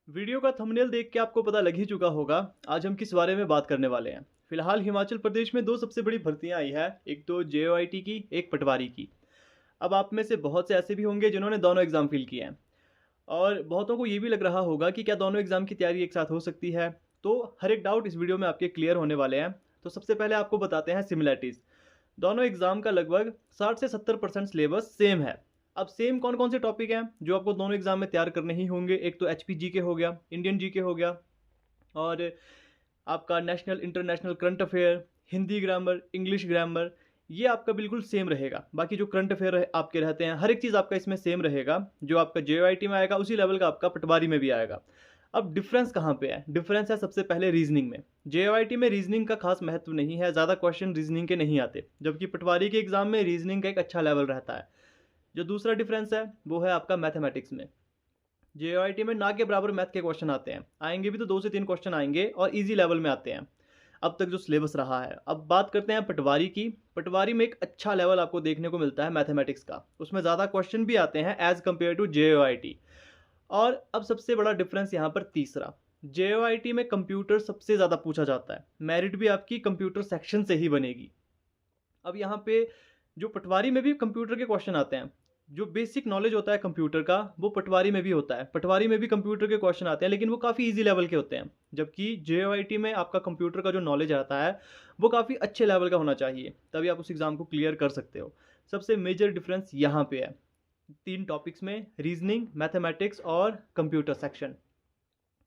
Video का thumbnail देख के आपको पता लग ही चुका होगा आज हम किस बारे में बात करने वाले हैं। फिलहाल हिमाचल प्रदेश में दो सबसे बड़ी भर्तियां आई है, एक तो जेओआईटी की, एक पटवारी की। अब आप में से बहुत से ऐसे भी होंगे जिन्होंने दोनों एग्जाम फिल किए हैं और बहुतों को ये भी लग रहा होगा कि क्या दोनों एग्जाम की तैयारी एक साथ हो सकती है। तो हर एक डाउट इस वीडियो में आपके क्लियर होने वाले हैं। तो सबसे पहले आपको बताते हैं सिमिलैरिटीज़। दोनों एग्जाम का लगभग 60 से 70% सिलेबस सेम है। अब सेम कौन कौन से टॉपिक हैं जो आपको दोनों एग्जाम में तैयार करने ही होंगे? एक तो एचपी जीके हो गया, इंडियन जीके हो गया, और आपका national international current affair, Hindi grammar, English grammar. ये आपका बिल्कुल सेम रहेगा। बाकी जो करंट अफेयर आपके रहते हैं, हर एक चीज़ आपका इसमें सेम रहेगा। जो आपका जेओआईटी में आएगा उसी लेवल का आपका पटवारी में भी आएगा। अब डिफरेंस कहाँ पे है? डिफरेंस है सबसे पहले रीजनिंग में। जेओआईटी में रीजनिंग का खास महत्व नहीं है, ज़्यादा क्वेश्चन रीजनिंग के नहीं आते, जबकि पटवारी के एग्जाम में रीजनिंग का एक अच्छा लेवल रहता है। जो दूसरा डिफरेंस है वो है आपका मैथमेटिक्स में। जेओआईटी में ना के बराबर मैथ के क्वेश्चन आते हैं, आएंगे भी तो 2 से 3 क्वेश्चन आएंगे और इजी लेवल में आते हैं अब तक जो सिलेबस रहा है। अब बात करते हैं पटवारी की। पटवारी में एक अच्छा लेवल आपको देखने को मिलता है मैथमेटिक्स का, उसमें ज़्यादा क्वेश्चन भी आते हैं एज कम्पेयर टू जेओआईटी। और अब सबसे बड़ा डिफरेंस यहाँ पर तीसरा, जेओआईटी में कंप्यूटर सबसे ज़्यादा पूछा जाता है, मेरिट भी आपकी कंप्यूटर सेक्शन से ही बनेगी। अब यहाँ पे जो पटवारी में भी कंप्यूटर के क्वेश्चन आते हैं, जो बेसिक नॉलेज होता है कंप्यूटर का वो पटवारी में भी होता है। पटवारी में भी कंप्यूटर के क्वेश्चन आते हैं, लेकिन वो काफ़ी इजी लेवल के होते हैं, जबकि जेओआईटी में आपका कंप्यूटर का जो नॉलेज आता है वो काफ़ी अच्छे लेवल का होना चाहिए, तभी आप उस एग्ज़ाम को क्लियर कर सकते हो। सबसे मेजर डिफरेंस यहाँ पे है 3 टॉपिक्स में, रीजनिंग, मैथमेटिक्स और कंप्यूटर सेक्शन।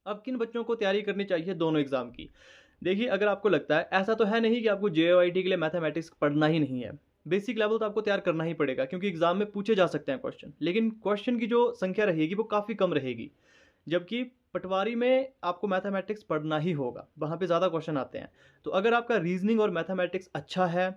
अब किन बच्चों को तैयारी करनी चाहिए दोनों एग्जाम की? देखिए, अगर आपको लगता है, ऐसा तो है नहीं कि आपको जेओआईटी के लिए मैथमेटिक्स पढ़ना ही नहीं है। बेसिक लेवल तो आपको तैयार करना ही पड़ेगा, क्योंकि एग्जाम में पूछे जा सकते हैं क्वेश्चन, लेकिन क्वेश्चन की जो संख्या रहेगी वो काफ़ी कम रहेगी। जबकि पटवारी में आपको मैथमेटिक्स पढ़ना ही होगा, वहाँ पे ज़्यादा क्वेश्चन आते हैं। तो अगर आपका रीजनिंग और मैथमेटिक्स अच्छा है,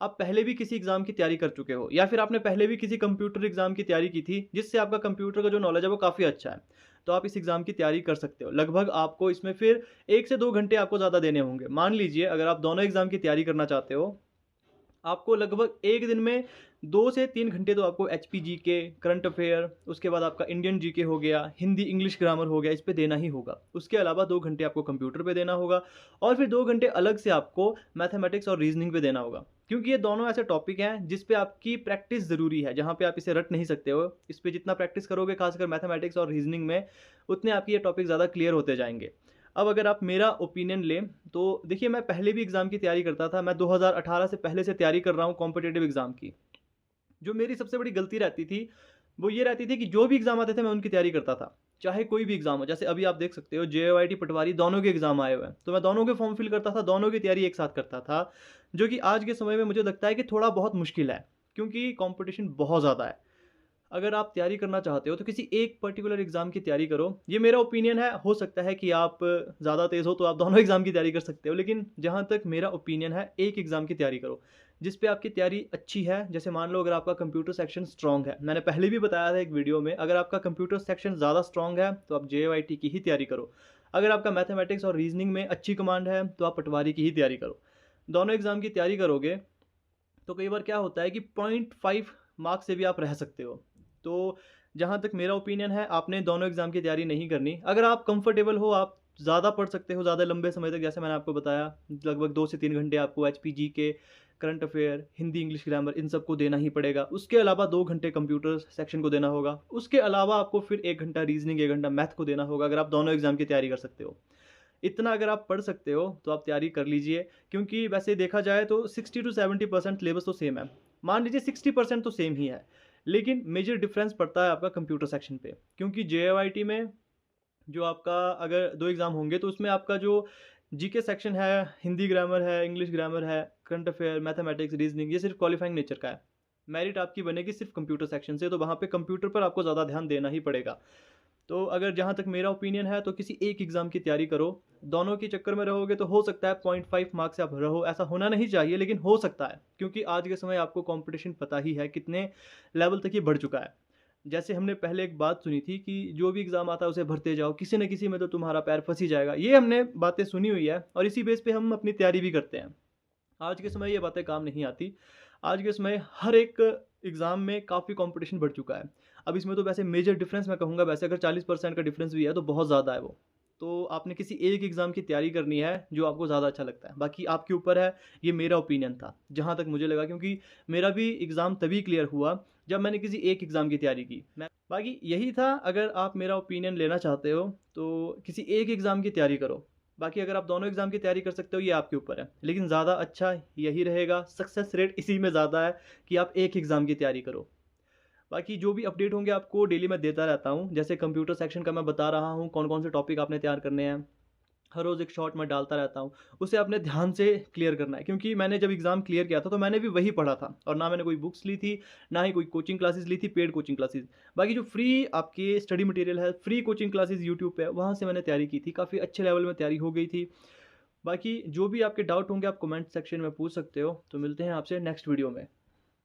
आप पहले भी किसी एग्ज़ाम की तैयारी कर चुके हो, या फिर आपने पहले भी किसी कंप्यूटर एग्ज़ाम की तैयारी की थी जिससे आपका कंप्यूटर का जो नॉलेज है वो काफ़ी अच्छा है, तो आप इस एग्ज़ाम की तैयारी कर सकते हो। लगभग आपको इसमें फिर 1 से 2 घंटे आपको ज़्यादा देने होंगे। मान लीजिए अगर आप दोनों एग्ज़ाम की तैयारी करना चाहते हो, आपको लगभग एक दिन में 2 से 3 घंटे तो आपको एचपी जीके, करंट अफेयर, उसके बाद आपका इंडियन जीके हो गया, हिंदी इंग्लिश ग्रामर हो गया, इस पे देना ही होगा। उसके अलावा 2 घंटे आपको कंप्यूटर पे देना होगा, और फिर 2 घंटे अलग से आपको मैथमेटिक्स और रीजनिंग पे देना होगा, क्योंकि ये दोनों ऐसे टॉपिक हैं जिस पे आपकी प्रैक्टिस ज़रूरी है, जहाँ पे आप इसे रट नहीं सकते हो। इस पे जितना प्रैक्टिस करोगे खासकर मैथमेटिक्स और रीजनिंग में, उतने आपकी ये टॉपिक ज़्यादा क्लियर होते जाएंगे। अब अगर आप मेरा ओपिनियन लें तो देखिए, मैं पहले भी एग्ज़ाम की तैयारी करता था। मैं 2018 से पहले से तैयारी कर रहा हूँ कॉम्पिटिटिव एग्ज़ाम की। जो मेरी सबसे बड़ी गलती रहती थी, वो ये रहती थी कि जो भी एग्ज़ाम आते थे मैं उनकी तैयारी करता था। चाहे कोई भी एग्ज़ाम हो, जैसे अभी आप देख सकते हो जेओआईटी, पटवारी दोनों के एग्ज़ाम आए हुए हैं, तो मैं दोनों के फॉर्म फिल करता था, दोनों की तैयारी एक साथ करता था। जो कि आज के समय में मुझे लगता है कि थोड़ा बहुत मुश्किल है, क्योंकि कॉम्पिटिशन बहुत ज़्यादा है। अगर आप तैयारी करना चाहते हो तो किसी एक पर्टिकुलर एग्ज़ाम की तैयारी करो, ये मेरा ओपिनियन है। हो सकता है कि आप ज़्यादा तेज़ हो तो आप दोनों एग्ज़ाम की तैयारी कर सकते हो, लेकिन जहाँ तक मेरा ओपिनियन है, एक एग्ज़ाम की तैयारी करो जिस पे आपकी तैयारी अच्छी है। जैसे मान लो अगर आपका कंप्यूटर सेक्शन स्ट्रॉन्ग है, मैंने पहले भी बताया था एक वीडियो में, अगर आपका कंप्यूटर सेक्शन ज़्यादा स्ट्रॉन्ग है तो आप जेओआईटी की ही तैयारी करो। अगर आपका मैथमेटिक्स और रीजनिंग में अच्छी कमांड है तो आप पटवारी की ही तैयारी करो। दोनों एग्ज़ाम की तैयारी करोगे तो कई बार क्या होता है कि 0.5 मार्क्स से भी आप रह सकते हो। तो जहाँ तक मेरा ओपिनियन है, आपने दोनों एग्ज़ाम की तैयारी नहीं करनी। अगर आप कंफर्टेबल हो, आप ज़्यादा पढ़ सकते हो, ज़्यादा लंबे समय तक, जैसे मैंने आपको बताया, लगभग 2 से 3 घंटे आपको एचपीजी के, current affair, Hindi English grammar, इन सबको देना ही पड़ेगा। उसके अलावा 2 घंटे कंप्यूटर सेक्शन को देना होगा। उसके अलावा आपको फिर 1 घंटा रीजनिंग, 1 घंटा मैथ को देना होगा, अगर आप दोनों एग्ज़ाम की तैयारी कर सकते हो। इतना अगर आप पढ़ सकते हो तो आप तैयारी कर लीजिए, क्योंकि वैसे देखा जाए तो 60 to 70% सिलेबस तो सेम है। मान लीजिए 60% तो सेम ही है, लेकिन मेजर डिफरेंस पड़ता है आपका कंप्यूटर सेक्शन पे, क्योंकि जेओआईटी में जो आपका अगर 2 एग्ज़ाम होंगे तो उसमें आपका जो जीके सेक्शन है, हिंदी ग्रामर है, इंग्लिश ग्रामर है, करंट अफेयर, मैथमेटिक्स, रीजनिंग, ये सिर्फ क्वालिफाइंग नेचर का है। मेरिट आपकी बनेगी सिर्फ कंप्यूटर सेक्शन से, तो वहाँ पे कंप्यूटर पर आपको ज़्यादा ध्यान देना ही पड़ेगा। तो अगर जहाँ तक मेरा ओपिनियन है, तो किसी एक एग्ज़ाम की तैयारी करो। दोनों के चक्कर में रहोगे तो हो सकता है 0.5 मार्क्स से आप रहो, ऐसा होना नहीं चाहिए लेकिन हो सकता है, क्योंकि आज के समय आपको कंपटीशन पता ही है कितने लेवल तक ये बढ़ चुका है। जैसे हमने पहले एक बात सुनी थी कि जो भी एग्ज़ाम आता है उसे भरते जाओ, किसी न किसी में तो तुम्हारा पैर फँस ही जाएगा। ये हमने बातें सुनी हुई है और इसी बेस पे हम अपनी तैयारी भी करते हैं। आज के समय ये बातें काम नहीं आती। आज के समय हर एक एग्ज़ाम में काफ़ी कॉम्पिटिशन बढ़ चुका है। अब इसमें तो वैसे मेजर डिफरेंस मैं कहूँगा, वैसे अगर 40% का डिफरेंस भी है तो बहुत ज़्यादा है वो। तो आपने किसी एक एग्ज़ाम की तैयारी करनी है जो आपको ज़्यादा अच्छा लगता है, बाकी आपके ऊपर है। ये मेरा ओपिनियन था, जहाँ तक मुझे लगा, क्योंकि मेरा भी एग्ज़ाम तभी क्लियर हुआ जब मैंने किसी एक एग्ज़ाम की तैयारी की। मैं बाकी यही था, अगर आप मेरा ओपिनियन लेना चाहते हो तो किसी एक एग्ज़ाम की तैयारी करो। बाकी अगर आप दोनों एग्ज़ाम की तैयारी कर सकते हो, ये आपके ऊपर है, लेकिन ज़्यादा अच्छा यही रहेगा, सक्सेस रेट इसी में ज़्यादा है कि आप एक एग्ज़ाम की तैयारी करो। बाकी जो भी अपडेट होंगे आपको डेली मैं देता रहता हूँ, जैसे कंप्यूटर सेक्शन का मैं बता रहा हूँ कौन कौन से टॉपिक आपने तैयार करने हैं। हर रोज़ एक शॉर्ट मैं डालता रहता हूँ, उसे आपने ध्यान से क्लियर करना है, क्योंकि मैंने जब एग्ज़ाम क्लियर किया था तो मैंने भी वही पढ़ा था, और ना मैंने कोई बुक्स ली थी, ना ही कोई कोचिंग क्लासेस ली थी, पेड कोचिंग क्लासेस। बाकी जो फ्री आपके स्टडी मटेरियल है, फ्री कोचिंग क्लासेस यूट्यूब पे है, वहाँ से मैंने तैयारी की थी, काफ़ी अच्छे लेवल में तैयारी हो गई थी। बाकी जो भी आपके डाउट होंगे आप कमेंट सेक्शन में पूछ सकते हो। तो मिलते हैं आपसे नेक्स्ट वीडियो में।